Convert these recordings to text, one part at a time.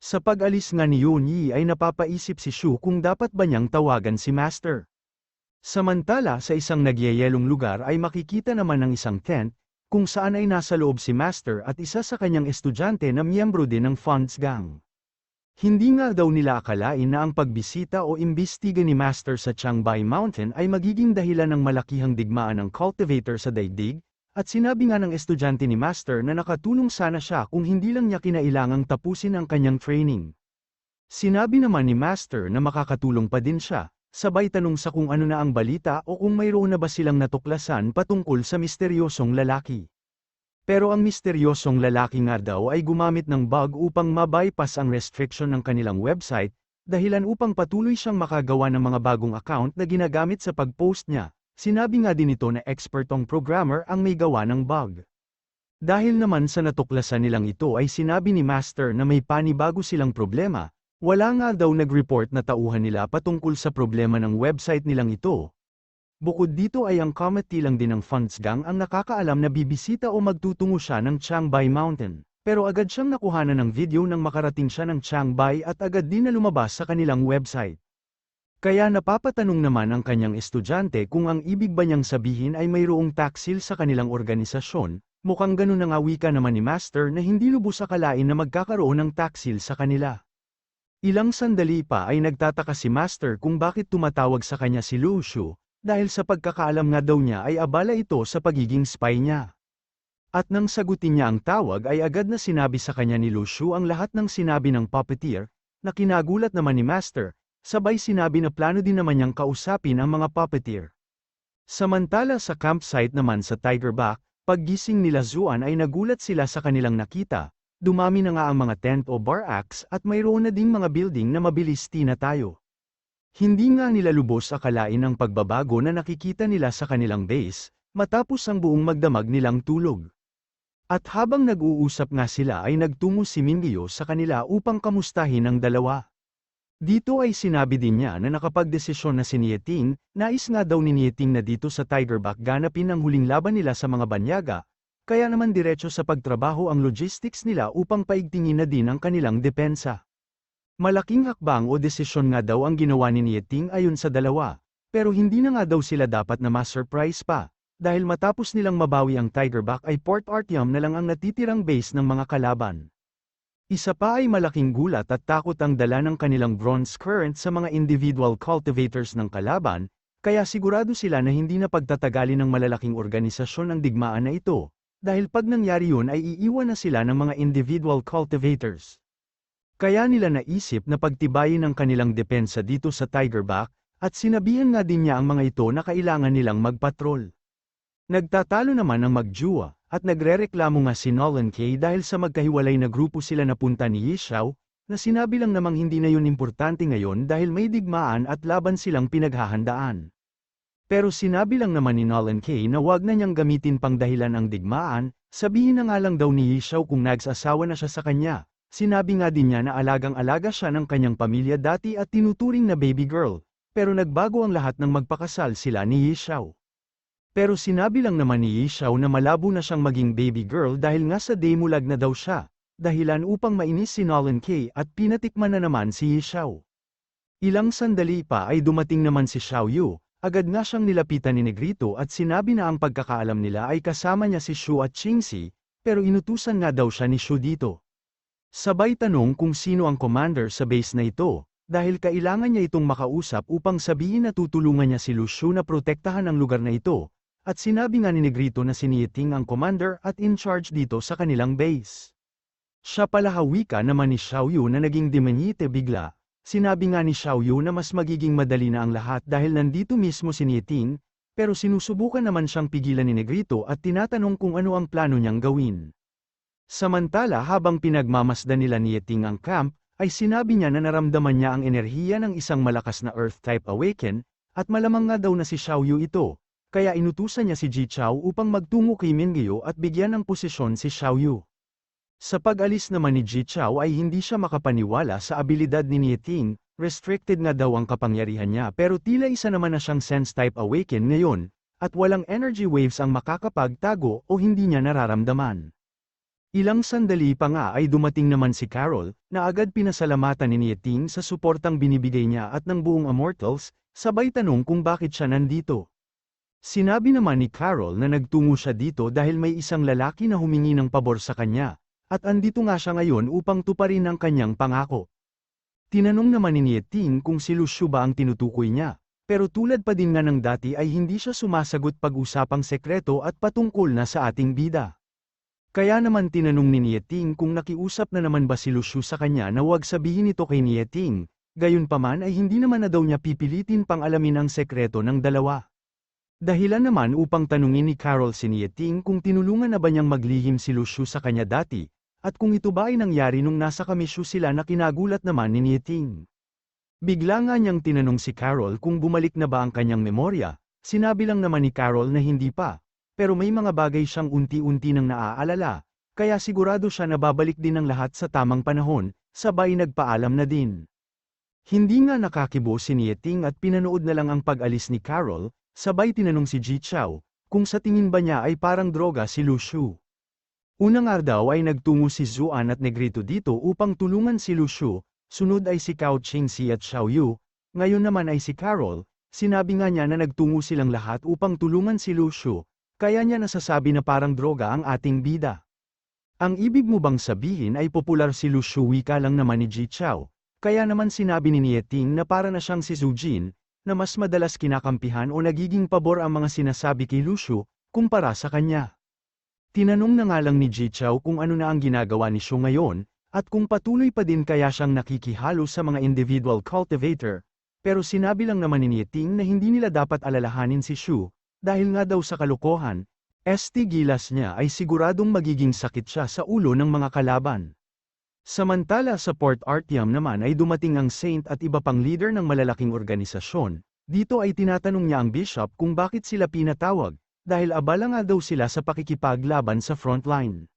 Sa pag-alis nga ni Yunyi ay napapaisip si Shu kung dapat ba niyang tawagan si Master. Samantala sa isang nagyayelong lugar ay makikita naman ng isang tent, kung saan ay nasa loob si Master at isa sa kanyang estudyante na miyembro din ng Fonts Gang. Hindi nga daw nila akalain na ang pagbisita o imbestiga ni Master sa Changbai Mountain ay magiging dahilan ng malakihang digmaan ng cultivator sa daigdig, at sinabi nga ng estudyante ni Master na nakatulong sana siya kung hindi lang niya kinailangang tapusin ang kanyang training. Sinabi naman ni Master na makakatulong pa din siya, sabay tanong sa kung ano na ang balita o kung mayroon na ba silang natuklasan patungkol sa misteryosong lalaki. Pero ang misteryosong lalaki nga daw ay gumamit ng bug upang ma-bypass ang restriction ng kanilang website, dahilan upang patuloy siyang makagawa ng mga bagong account na ginagamit sa pag-post niya. Sinabi nga din ito na expertong programmer ang may gawa ng bug. Dahil naman sa natuklasan nilang ito ay sinabi ni Master na may panibago silang problema, wala nga daw nag-report na tauhan nila patungkol sa problema ng website nilang ito. Bukod dito ay ang committee lang din ng Fonts Gang ang nakakaalam na bibisita o magtutungo siya ng Changbai Mountain, pero agad siyang nakuhanan ng video nang makarating siya ng Changbai at agad din na lumabas sa kanilang website. Kaya napapatanong naman ang kanyang estudyante kung ang ibig ba niyang sabihin ay mayroong tax seal sa kanilang organisasyon, mukhang ganun ang wika naman ni Master na hindi lubos akalain na magkakaroon ng tax seal sa kanila. Ilang sandali pa ay nagtataka si Master kung bakit tumatawag sa kanya si Lu Shu, dahil sa pagkakaalam nga daw niya ay abala ito sa pagiging spy niya. At nang sagutin niya ang tawag ay agad na sinabi sa kanya ni Lu Shu ang lahat ng sinabi ng puppeteer, na kinagulat naman ni Master, sabay sinabi na plano din naman niyang kausapin ang mga puppeteer. Samantala sa campsite naman sa Tigerback, paggising nila Zuan ay nagulat sila sa kanilang nakita, dumami na nga ang mga tent o barracks at mayroon na ding mga building na mabilis tinatayo. Hindi nga nila lubos akalain ang pagbabago na nakikita nila sa kanilang base, matapos ang buong magdamag nilang tulog. At habang nag-uusap nga sila ay nagtungo si Mingyo sa kanila upang kamustahin ang dalawa. Dito ay sinabi din niya na nakapagdesisyon na si Nieting, nais nga daw ni Nieting na dito sa Tigerback ganapin ang huling laban nila sa mga banyaga, kaya naman diretso sa pagtrabaho ang logistics nila upang paigtingin na din ang kanilang depensa. Malaking hakbang o desisyon nga daw ang ginawa ni Nieting ayon sa dalawa, pero hindi na nga daw sila dapat na ma-surprise pa, dahil matapos nilang mabawi ang Tigerback ay Port Artyom na lang ang natitirang base ng mga kalaban. Isa pa ay malaking gulat at takot ang dala ng kanilang Bronze Current sa mga individual cultivators ng kalaban, kaya sigurado sila na hindi na pagtatagali ng malalaking organisasyon ang digmaan na ito, dahil pag nangyari yun ay iiwan na sila ng mga individual cultivators. Kaya nila naisip na pagtibayin ang kanilang depensa dito sa Tigerback, at sinabihan nga din niya ang mga ito na kailangan nilang magpatrol. Nagtatalo naman ang magjuwa, at nagrereklamo nga si Nolan K dahil sa magkahiwalay na grupo sila napunta ni Yishao, na sinabi lang namang hindi na yun importante ngayon dahil may digmaan at laban silang pinaghahandaan. Pero sinabi lang naman ni Nolan K na wag na niyang gamitin pang dahilan ang digmaan, sabihin na nga lang daw ni Yishao kung nagsasawa na siya sa kanya. Sinabi nga din niya na alagang-alaga siya ng kanyang pamilya dati at tinuturing na baby girl, pero nagbago ang lahat nang magpakasal sila ni Yishao. Pero sinabi lang naman ni Yishao na malabo na siyang maging baby girl dahil nga sa demulag na daw siya, dahilan upang mainis si Nolan K at pinatikman na naman si Yishao. Ilang sandali pa ay dumating naman si Xiao Yu, agad nga siyang nilapitan ni Negrito at sinabi na ang pagkakaalam nila ay kasama niya si Shu at Qingxi, pero inutusan nga daw siya ni Shu dito. Sabay tanong kung sino ang commander sa base na ito, dahil kailangan niya itong makausap upang sabihin na tutulungan niya si Lu Shu na protektahan ang lugar na ito, at sinabi nga ni Negrito na si Nieting ang commander at in charge dito sa kanilang base. Siya pala wika naman ni Xiao Yu na naging demenyite bigla, sinabi nga ni Xiao Yu na mas magiging madali na ang lahat dahil nandito mismo si Nieting, pero sinusubukan naman siyang pigilan ni Negrito at tinatanong kung ano ang plano niyang gawin. Samantala habang pinagmamasdan nila ni Nieting ang camp, ay sinabi niya na naramdaman niya ang enerhiya ng isang malakas na Earth-type Awaken, at malamang nga daw na si Xiao Yu ito, kaya inutusan niya si Ji Chao upang magtungo kay Mingyo at bigyan ng posisyon si Xiao Yu. Sa pag-alis naman ni Ji Chao ay hindi siya makapaniwala sa abilidad ni Nieting, restricted nga daw ang kapangyarihan niya pero tila isa naman na siyang Sense-type Awaken ngayon, at walang energy waves ang makakapagtago o hindi niya nararamdaman. Ilang sandali pa nga ay dumating naman si Carol, na agad pinasalamatan ni Nieting sa suportang binibigay niya at ng buong Immortals, sabay tanong kung bakit siya nandito. Sinabi naman ni Carol na nagtungo siya dito dahil may isang lalaki na humingi ng pabor sa kanya, at andito nga siya ngayon upang tuparin ang kanyang pangako. Tinanong naman ni Nieting kung si Lucio ba ang tinutukoy niya, pero tulad pa din nga ng dati ay hindi siya sumasagot pag-usapang sekreto at patungkol na sa ating bida. Kaya naman tinanong ni Nieting kung nakiusap na naman ba si Lucio sa kanya na huwag sabihin ito kay Nieting, gayunpaman ay hindi naman na daw niya pipilitin pang alamin ang sekreto ng dalawa. Dahilan naman upang tanungin ni Carol si Nieting kung tinulungan na ba niyang maglihim si Lucio sa kanya dati, at kung ito ba ay nangyari nung nasa kamisyo sila na kinagulat naman ni Nieting. Bigla nga niyang tinanong si Carol kung bumalik na ba ang kanyang memorya, sinabi lang naman ni Carol na hindi pa. Pero may mga bagay siyang unti-unti nang naaalala, kaya sigurado siya na babalik din ang lahat sa tamang panahon, sabay nagpaalam na din. Hindi nga nakakibo si Nieting at pinanood na lang ang pag-alis ni Carol, sabay tinanong si Ji Chao, kung sa tingin ba niya ay parang droga si Lucio. Unang araw ay nagtungo si Zuan at Negrito dito upang tulungan si Lucio, sunod ay si Cao Qingxi at Xiao Yu, ngayon naman ay si Carol, sinabi nga niya na nagtungo silang lahat upang tulungan si Lucio. Kaya niya nasasabi na parang droga ang ating bida. Ang ibig mo bang sabihin ay popular si Lucio, wika lang naman ni Ji Chao, kaya naman sinabi ni Nieting na para na siyang si Zhu Jin, na mas madalas kinakampihan o nagiging pabor ang mga sinasabi kay Lucio, kumpara sa kanya. Tinanong na nga lang ni Ji Chao kung ano na ang ginagawa ni Shu ngayon, at kung patuloy pa din kaya siyang nakikihalo sa mga individual cultivator, pero sinabi lang naman ni Nieting na hindi nila dapat alalahanin si Shu, dahil nga daw sa kalokohan, gilas niya ay siguradong magiging sakit siya sa ulo ng mga kalaban. Samantala sa Port Artyom naman ay dumating ang Saint at iba pang leader ng malalaking organisasyon, dito ay tinatanong niya ang bishop kung bakit sila pinatawag, dahil abala nga daw sila sa pakikipaglaban sa frontline.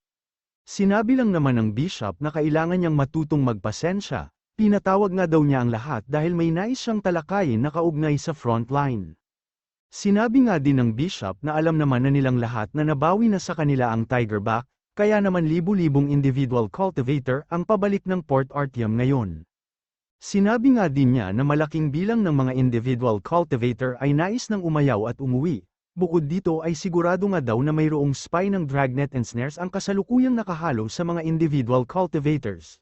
Sinabi lang naman ng bishop na kailangan niyang matutong magpasensya, pinatawag nga daw niya ang lahat dahil may nais siyang talakayin na kaugnay sa frontline. Sinabi nga din ng bishop na alam naman na nilang lahat na nabawi na sa kanila ang Tigerback, kaya naman libu-libong individual cultivator ang pabalik ng Port Artyom ngayon. Sinabi nga din niya na malaking bilang ng mga individual cultivator ay nais nang umayaw at umuwi, bukod dito ay sigurado nga daw na mayroong spy ng Dragnet and Snares ang kasalukuyang nakahalo sa mga individual cultivators.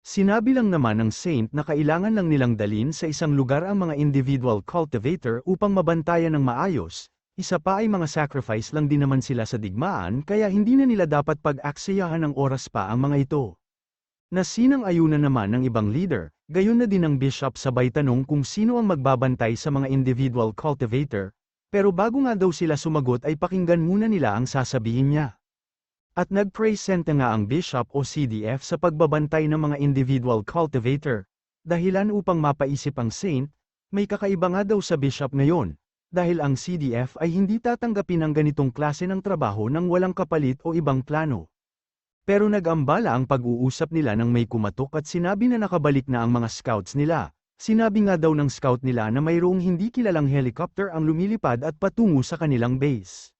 Sinabi lang naman ng Saint na kailangan lang nilang dalin sa isang lugar ang mga individual cultivator upang mabantayan ng maayos, isa pa ay mga sacrifice lang din naman sila sa digmaan kaya hindi na nila dapat pag-aksayahan ng oras pa ang mga ito. Nasinang-ayunan naman ng ibang leader, gayon na din ng bishop sabay tanong kung sino ang magbabantay sa mga individual cultivator, pero bago nga daw sila sumagot ay pakinggan muna nila ang sasabihin niya. At nag-present nga ang bishop o CDF sa pagbabantay ng mga individual cultivator. Dahilan upang mapaisip ang Saint, may kakaiba nga daw sa bishop ngayon, dahil ang CDF ay hindi tatanggapin ang ganitong klase ng trabaho nang walang kapalit o ibang plano. Pero nag-ambala ang pag-uusap nila nang may kumatok at sinabi na nakabalik na ang mga scouts nila. Sinabi nga daw ng scout nila na mayroong hindi kilalang helicopter ang lumilipad at patungo sa kanilang base.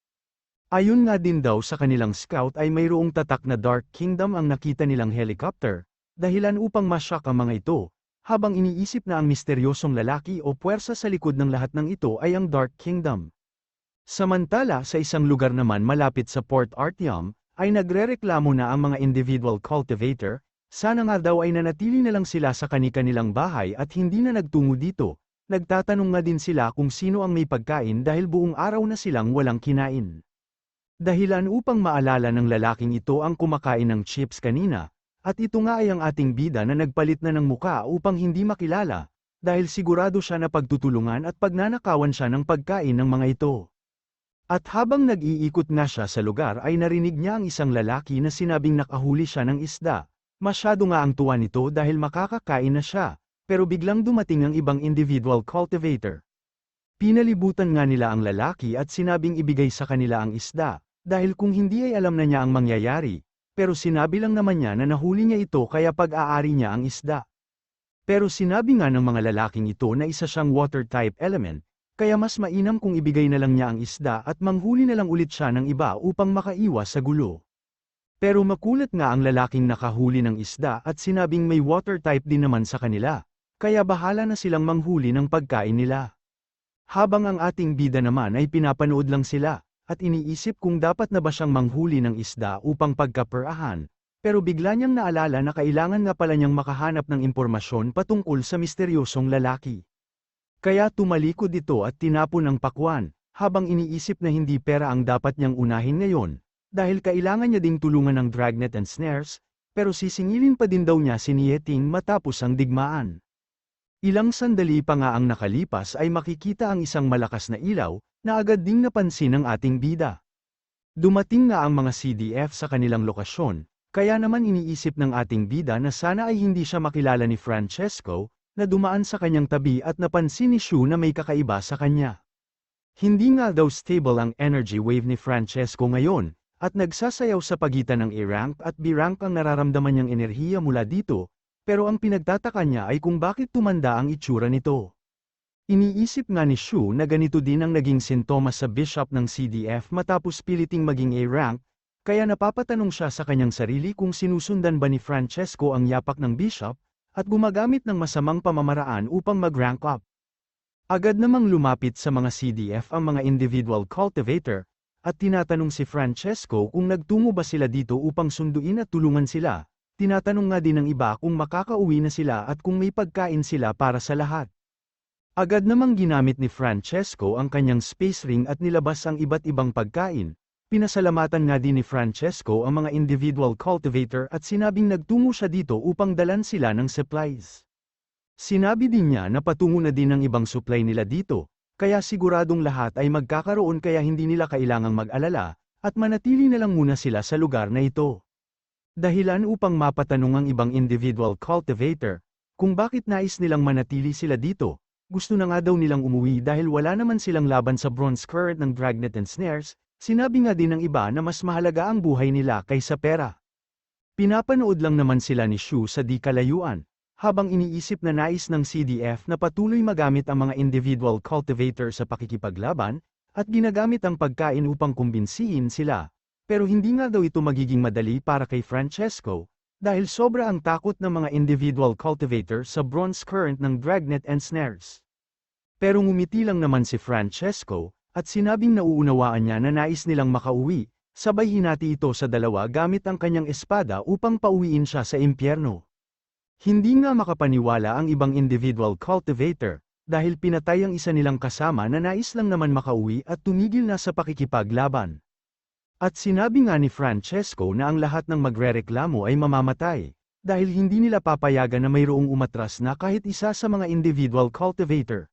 Ayon nga din daw sa kanilang scout ay mayroong tatak na Dark Kingdom ang nakita nilang helicopter, dahilan upang ma-shock ang mga ito, habang iniisip na ang misteryosong lalaki o puwersa sa likod ng lahat ng ito ay ang Dark Kingdom. Samantala sa isang lugar naman malapit sa Port Artyom, ay nagrereklamo na ang mga individual cultivator, sana nga daw ay nanatili na lang sila sa kani-kanilang bahay at hindi na nagtungo dito, nagtatanong nga din sila kung sino ang may pagkain dahil buong araw na silang walang kinain. Dahilan upang maalala ng lalaking ito ang kumakain ng chips kanina, at ito nga ay ang ating bida na nagpalit na ng muka upang hindi makilala, dahil sigurado siya na pagtutulungan at pagnanakawan siya ng pagkain ng mga ito. At habang nag-iikot nga siya sa lugar ay narinig niya ang isang lalaki na sinabing nakahuli siya ng isda, masyado nga ang tuwa nito dahil makakakain na siya, pero biglang dumating ang ibang individual cultivator. Pinalibutan nga nila ang lalaki at sinabing ibigay sa kanila ang isda, dahil kung hindi ay alam na niya ang mangyayari, pero sinabi lang naman niya na nahuli niya ito kaya pag-aari niya ang isda. Pero sinabi nga ng mga lalaking ito na isa siyang water-type element, kaya mas mainam kung ibigay na lang niya ang isda at manghuli na lang ulit siya ng iba upang makaiwas sa gulo. Pero makulat nga ang lalaking nakahuli ng isda at sinabing may water type din naman sa kanila, kaya bahala na silang manghuli ng pagkain nila. Habang ang ating bida naman ay pinapanood lang sila, at iniisip kung dapat na ba siyang manghuli ng isda upang pagkaperahan, pero bigla niyang naalala na kailangan nga pala niyang makahanap ng impormasyon patungkol sa misteryosong lalaki. Kaya tumalikod ito at tinapon ang pakwan, habang iniisip na hindi pera ang dapat niyang unahin ngayon, dahil kailangan niya ding tulungan ng dragnet and snares, pero sisingilin pa din daw niya si Nieting matapos ang digmaan. Ilang sandali pa nga ang nakalipas ay makikita ang isang malakas na ilaw, na agad ding napansin ng ating bida. Dumating nga ang mga CDF sa kanilang lokasyon, kaya naman iniisip ng ating bida na sana ay hindi siya makilala ni Francesco, na dumaan sa kanyang tabi at napansin ni Shu na may kakaiba sa kanya. Hindi nga daw stable ang energy wave ni Francesco ngayon, at nagsasayaw sa pagitan ng A-rank at B-rank ang nararamdaman niyang enerhiya mula dito, pero ang pinagtataka niya ay kung bakit tumanda ang itsura nito. Iniisip nga ni Shu na ganito din ang naging sintomas sa bishop ng CDF matapos piliting maging A-rank, kaya napapatanong siya sa kanyang sarili kung sinusundan ba ni Francesco ang yapak ng bishop, at gumagamit ng masamang pamamaraan upang mag-rank up. Agad namang lumapit sa mga CDF ang mga individual cultivator, at tinatanong si Francesco kung nagtungo ba sila dito upang sunduin at tulungan sila. Tinatanong nga din ng iba kung makakauwi na sila at kung may pagkain sila para sa lahat. Agad namang ginamit ni Francesco ang kanyang space ring at nilabas ang iba't ibang pagkain. Pinasalamatan nga din ni Francesco ang mga individual cultivator at sinabing nagtungo siya dito upang dalan sila ng supplies. Sinabi din niya na patungo na din ang ibang supply nila dito, kaya siguradong lahat ay magkakaroon kaya hindi nila kailangang mag-alala, at manatili na lang muna sila sa lugar na ito. Dahilan upang mapatanong ang ibang individual cultivator, kung bakit nais nilang manatili sila dito. Gusto na nga daw nilang umuwi dahil wala naman silang laban sa bronze current ng dragnet and snares, sinabi nga din ng iba na mas mahalaga ang buhay nila kaysa pera. Pinapanood lang naman sila ni Shu sa di kalayuan, habang iniisip na nais ng CDF na patuloy magamit ang mga individual cultivator sa pakikipaglaban, at ginagamit ang pagkain upang kumbinsihin sila, pero hindi nga daw ito magiging madali para kay Francesco, dahil sobra ang takot ng mga individual cultivator sa bronze current ng dragnet and snares. Pero ngumiti lang naman si Francesco, at sinabing nauunawaan niya na nais nilang makauwi, sabay hinati ito sa dalawa gamit ang kanyang espada upang pauwiin siya sa impyerno. Hindi nga makapaniwala ang ibang individual cultivator, dahil pinatay ang isa nilang kasama na nais lang naman makauwi at tumigil na sa pakikipaglaban. At sinabi nga ni Francesco na ang lahat ng magrereklamo ay mamamatay, dahil hindi nila papayagan na mayroong umatras na kahit isa sa mga individual cultivator.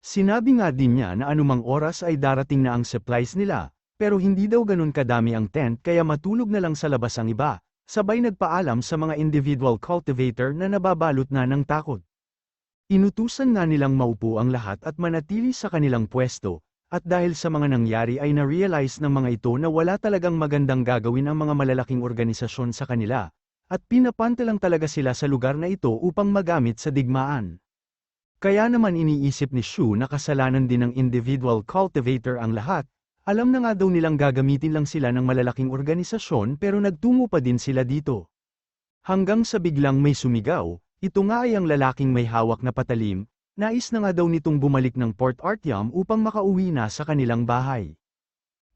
Sinabi nga din niya na anumang oras ay darating na ang supplies nila, pero hindi daw ganun kadami ang tent kaya matulog na lang sa labas ang iba, sabay nagpaalam sa mga individual cultivator na nababalot na ng takot. Inutusan nga nilang maupo ang lahat at manatili sa kanilang pwesto. At dahil sa mga nangyari ay na-realize ng mga ito na wala talagang magandang gagawin ang mga malalaking organisasyon sa kanila, at pinapante lang talaga sila sa lugar na ito upang magamit sa digmaan. Kaya naman iniisip ni Shu na kasalanan din ng individual cultivator ang lahat, alam na nga daw nilang gagamitin lang sila ng malalaking organisasyon pero nagtungo pa din sila dito. Hanggang sa biglang may sumigaw, ito nga ay ang lalaking may hawak na patalim. Nais na nga daw nitong bumalik ng Port Artyom upang makauwi na sa kanilang bahay.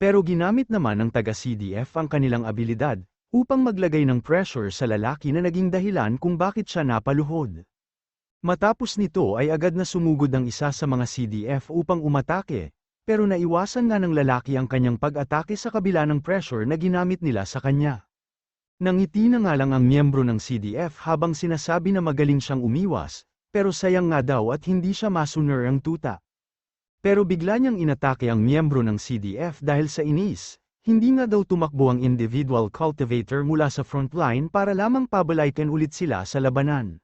Pero ginamit naman ng taga-CDF ang kanilang abilidad, upang maglagay ng pressure sa lalaki na naging dahilan kung bakit siya napaluhod. Matapos nito ay agad na sumugod ang isa sa mga CDF upang umatake, pero naiwasan nga ng lalaki ang kanyang pag-atake sa kabila ng pressure na ginamit nila sa kanya. Nangiti na nga lang ang miyembro ng CDF habang sinasabi na magaling siyang umiwas, pero sayang nga daw at hindi siya masuner ang tuta. Pero bigla niyang inatake ang miyembro ng CDF dahil sa inis, hindi nga daw tumakbo ang individual cultivator mula sa frontline para lamang pabalaykan ulit sila sa labanan.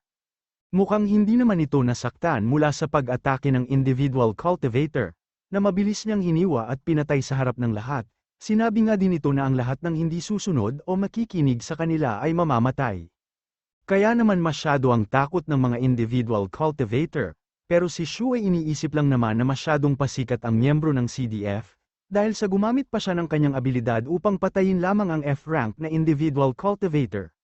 Mukhang hindi naman ito nasaktan mula sa pag-atake ng individual cultivator, na mabilis niyang hiniwa at pinatay sa harap ng lahat. Sinabi nga din ito na ang lahat ng hindi susunod o makikinig sa kanila ay mamamatay. Kaya naman masyado ang takot ng mga individual cultivator, pero si Shu ay iniisip lang naman na masyadong pasikat ang miyembro ng CDF, dahil sa gumamit pa siya ng kanyang abilidad upang patayin lamang ang F-rank na individual cultivator.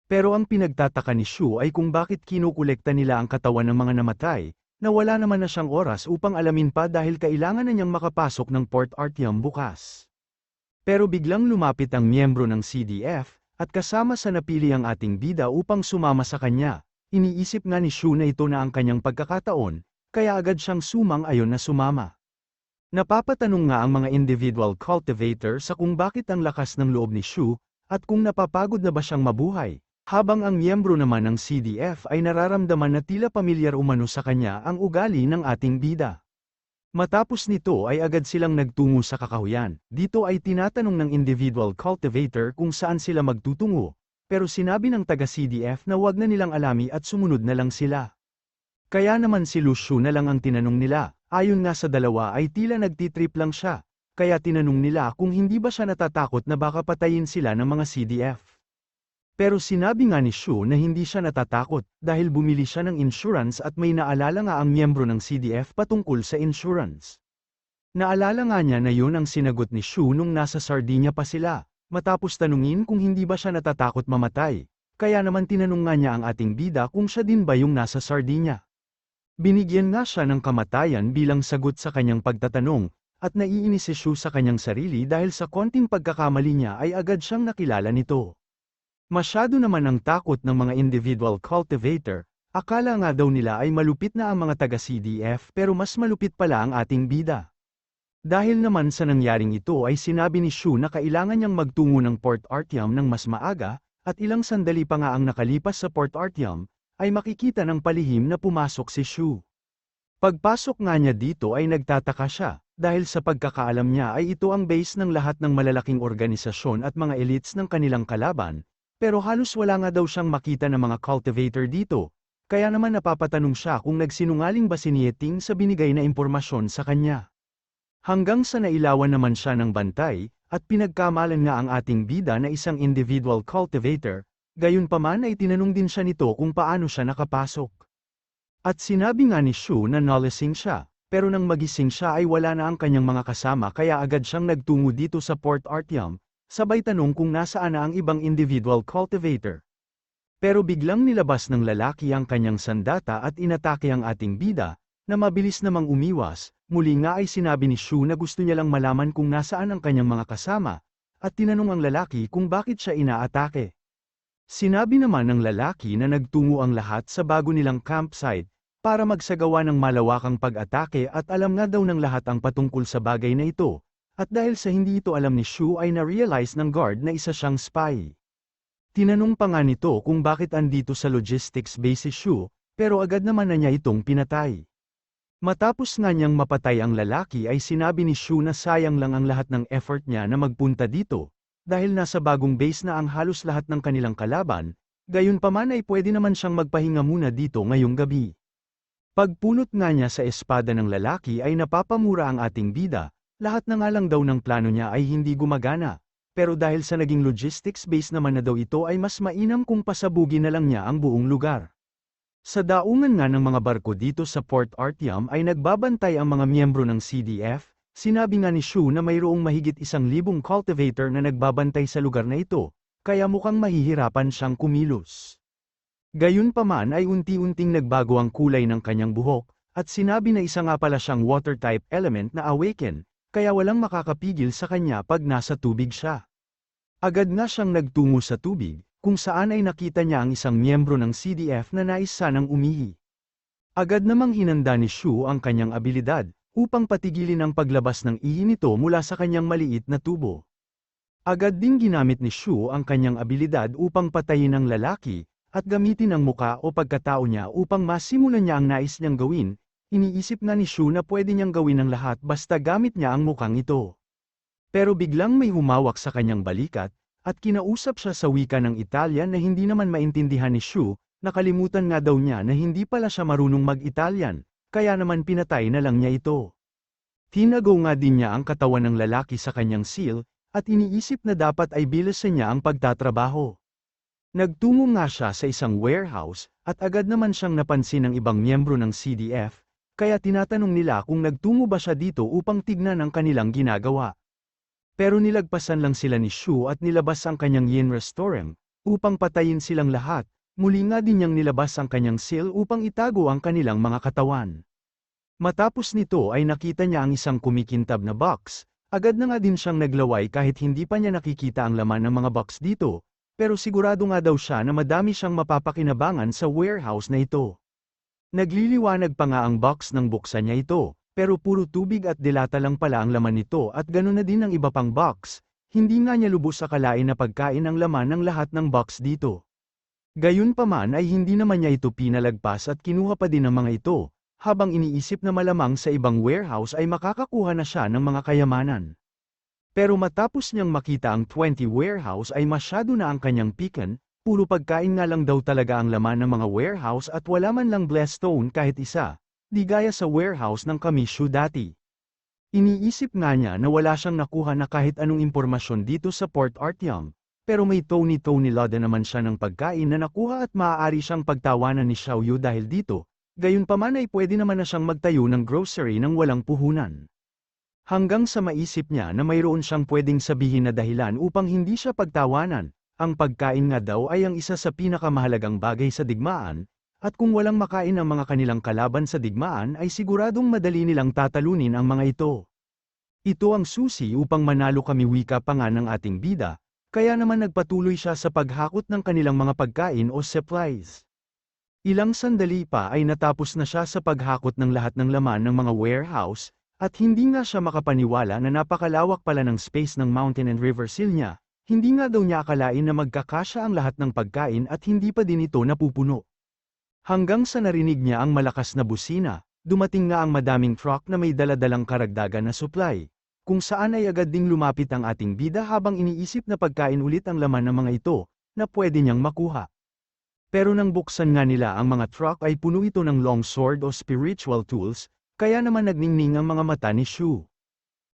Pero ang pinagtataka ni Shu ay kung bakit kinukolekta nila ang katawan ng mga namatay, na wala naman na siyang oras upang alamin pa dahil kailangan na niyang makapasok ng Port Artyom bukas. Pero biglang lumapit ang miyembro ng CDF, at kasama sa napili ang ating bida upang sumama sa kanya. Iniisip nga ni Shu na ito na ang kanyang pagkakataon, kaya agad siyang sumang-ayon na sumama. Napapatanong nga ang mga individual cultivator sa kung bakit ang lakas ng loob ni Shu, at kung napapagod na ba siyang mabuhay, habang ang miyembro naman ng CDF ay nararamdaman na tila pamilyar umano sa kanya ang ugali ng ating bida. Matapos nito ay agad silang nagtungo sa kakahuyan. Dito ay tinatanong ng individual cultivator kung saan sila magtutungo, pero sinabi ng taga-CDF na wag na nilang alami at sumunod na lang sila. Kaya naman si Lucio na lang ang tinanong nila. Ayon nga sa dalawa ay tila nagtitrip lang siya, kaya tinanong nila kung hindi ba siya natatakot na baka patayin sila ng mga CDF. Pero sinabi nga ni Shu na hindi siya natatakot dahil bumili siya ng insurance at may naalala nga ang miyembro ng CDF patungkol sa insurance. Naalala nga niya na yun ang sinagot ni Shu nung nasa Sardinia pa sila, matapos tanungin kung hindi ba siya natatakot mamatay, kaya naman tinanong nga niya ang ating bida kung siya din ba yung nasa Sardinia. Binigyan nga siya ng kamatayan bilang sagot sa kanyang pagtatanong, at naiinis si Shu sa kanyang sarili dahil sa konting pagkakamali niya ay agad siyang nakilala nito. Masyado naman ang takot ng mga individual cultivator, akala nga daw nila ay malupit na ang mga taga-CDF pero mas malupit pala ang ating bida. Dahil naman sa nangyaring ito ay sinabi ni Shu na kailangan niyang magtungo ng Port Artyom ng mas maaga, at ilang sandali pa nga ang nakalipas sa Port Artyom, ay makikita ng palihim na pumasok si Shu. Pagpasok nga niya dito ay nagtataka siya, dahil sa pagkakaalam niya ay ito ang base ng lahat ng malalaking organisasyon at mga elites ng kanilang kalaban, pero halos wala nga daw siyang makita ng mga cultivator dito, kaya naman napapatanong siya kung nagsinungaling ba si Nieting sa binigay na impormasyon sa kanya. Hanggang sa nailawan naman siya ng bantay, at pinagkamalan nga ang ating bida na isang individual cultivator, gayunpaman ay tinanong din siya nito kung paano siya nakapasok. At sinabi nga ni Shu na nalasing siya, pero nang magising siya ay wala na ang kanyang mga kasama kaya agad siyang nagtungo dito sa Port Artyom, sabay tanong kung nasaan na ang ibang individual cultivator. Pero biglang nilabas ng lalaki ang kanyang sandata at inatake ang ating bida, na mabilis namang umiwas. Muli nga ay sinabi ni Shu na gusto niya lang malaman kung nasaan ang kanyang mga kasama, at tinanong ang lalaki kung bakit siya inaatake. Sinabi naman ng lalaki na nagtungo ang lahat sa bago nilang campsite, para magsagawa ng malawakang pag-atake at alam nga daw ng lahat ang patungkol sa bagay na ito. At dahil sa hindi ito alam ni Shu ay na-realize ng guard na isa siyang spy. Tinanong pa nga nito kung bakit andito sa logistics base si Shu, pero agad naman na niya itong pinatay. Matapos nga niyang mapatay ang lalaki ay sinabi ni Shu na sayang lang ang lahat ng effort niya na magpunta dito, dahil nasa bagong base na ang halos lahat ng kanilang kalaban, gayunpaman ay pwede naman siyang magpahinga muna dito ngayong gabi. Pagpulot nga niya sa espada ng lalaki ay napapamura ang ating bida. Lahat na nga lang daw ng plano niya ay hindi gumagana, pero dahil sa naging logistics base naman na daw ito ay mas mainam kung pasabugin na lang niya ang buong lugar. Sa daungan nga ng mga barko dito sa Port Artyom ay nagbabantay ang mga miyembro ng CDF, sinabi nga ni Shu na mayroong mahigit 1,000 cultivator na nagbabantay sa lugar na ito, kaya mukhang mahihirapan siyang kumilos. Gayunpaman ay unti-unting nagbago ang kulay ng kanyang buhok, at sinabi na isa nga pala siyang water-type element na awaken, kaya walang makakapigil sa kanya pag nasa tubig siya. Agad nga siyang nagtungo sa tubig, kung saan ay nakita niya ang isang miyembro ng CDF na nais sanang umihi. Agad namang hinanda ni Shu ang kanyang abilidad, upang patigilin ang paglabas ng ihi nito mula sa kanyang maliit na tubo. Agad ding ginamit ni Shu ang kanyang abilidad upang patayin ang lalaki, at gamitin ang muka o pagkatao niya upang masimulan niya ang nais niyang gawin. Iniisip nga ni Shu na pwede niyang gawin ang lahat basta gamit niya ang mukang ito. Pero biglang may humawak sa kanyang balikat, at kinausap siya sa wika ng Italian na hindi naman maintindihan ni Shu, nakalimutan nga daw niya na hindi pala siya marunong mag-Italian, kaya naman pinatay na lang niya ito. Tinagaw nga din niya ang katawan ng lalaki sa kanyang seal, at iniisip na dapat ay bilisan niya ang pagtatrabaho. Nagtungo nga siya sa isang warehouse, at agad naman siyang napansin ng ibang miyembro ng CDF, Kaya tinatanong nila kung nagtungo ba siya dito upang tignan ang kanilang ginagawa. Pero nilagpasan lang sila ni Shu at nilabas ang kanyang yin restaurant, upang patayin silang lahat. Muli nga din niyang nilabas ang kanyang seal upang itago ang kanilang mga katawan. Matapos nito ay nakita niya ang isang kumikintab na box, agad na nga din siyang naglaway kahit hindi pa niya nakikita ang laman ng mga box dito, pero sigurado nga daw siya na madami siyang mapapakinabangan sa warehouse na ito. Nagliliwanag pa nga ang box nang buksan niya ito, pero puro tubig at delata lang pala ang laman nito at ganoon na din ang iba pang box, hindi nga niya lubos akalain na pagkain ang laman ng lahat ng box dito. Gayunpaman ay hindi naman niya ito pinalagpas at kinuha pa din ang mga ito, habang iniisip na malamang sa ibang warehouse ay makakakuha na siya ng mga kayamanan. Pero matapos niyang makita ang 20 warehouse ay masyado na ang kanyang pikan, puro pagkain nga lang daw talaga ang laman ng mga warehouse at wala man lang blessed stone kahit isa, di gaya sa warehouse ng Kamishu dati. Iniisip nga niya na wala siyang nakuha na kahit anong impormasyon dito sa Port Artyom, pero may Tony Loda naman siya ng pagkain na nakuha at maaari siyang pagtawanan ni Xiaoyu dahil dito, gayunpaman ay pwede naman na siyang magtayo ng grocery ng walang puhunan. Hanggang sa maisip niya na mayroon siyang pwedeng sabihin na dahilan upang hindi siya pagtawanan, ang pagkain nga daw ay ang isa sa pinakamahalagang bagay sa digmaan, at kung walang makain ang mga kanilang kalaban sa digmaan ay siguradong madali nilang tatalunin ang mga ito. Ito ang susi upang manalo kami, wika pa nga ng ating bida, kaya naman nagpatuloy siya sa paghakot ng kanilang mga pagkain o supplies. Ilang sandali pa ay natapos na siya sa paghakot ng lahat ng laman ng mga warehouse, at hindi nga siya makapaniwala na napakalawak pala ng space ng mountain and river seal niya, hindi nga daw niya akalain na magkakasya ang lahat ng pagkain at hindi pa din ito napupuno. Hanggang sa narinig niya ang malakas na busina, dumating nga ang madaming truck na may daladalang karagdagan na supply, kung saan ay agad ding lumapit ang ating bida habang iniisip na pagkain ulit ang laman ng mga ito, na pwede niyang makuha. Pero nang buksan nga nila ang mga truck ay puno ito ng long sword o spiritual tools, kaya naman nagningning ang mga mata ni Shu.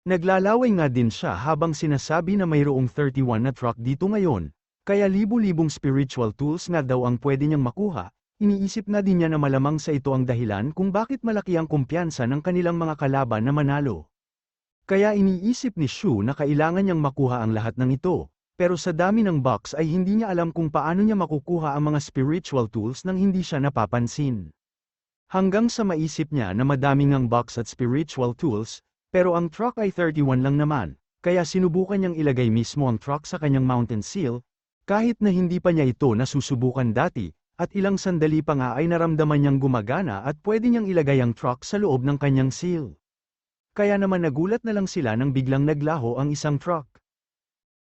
Naglalaway nga din siya habang sinasabi na mayroong 31 na truck dito ngayon, kaya libu-libong spiritual tools nga daw ang pwede niyang makuha. Iniisip nga din niya na malamang sa ito ang dahilan kung bakit malaki ang kumpiyansa ng kanilang mga kalaban na manalo. Kaya iniisip ni Shu na kailangan niyang makuha ang lahat ng ito, pero sa dami ng box ay hindi niya alam kung paano niya makukuha ang mga spiritual tools nang hindi siya napapansin. Hanggang sa maisip niya na madaming ang box at spiritual tools, pero ang truck ay 31 lang naman, kaya sinubukan niyang ilagay mismo ang truck sa kanyang mountain seal, kahit na hindi pa niya ito nasusubukan dati, at ilang sandali pa nga ay naramdaman niyang gumagana at pwede niyang ilagay ang truck sa loob ng kanyang seal. Kaya naman nagulat na lang sila nang biglang naglaho ang isang truck.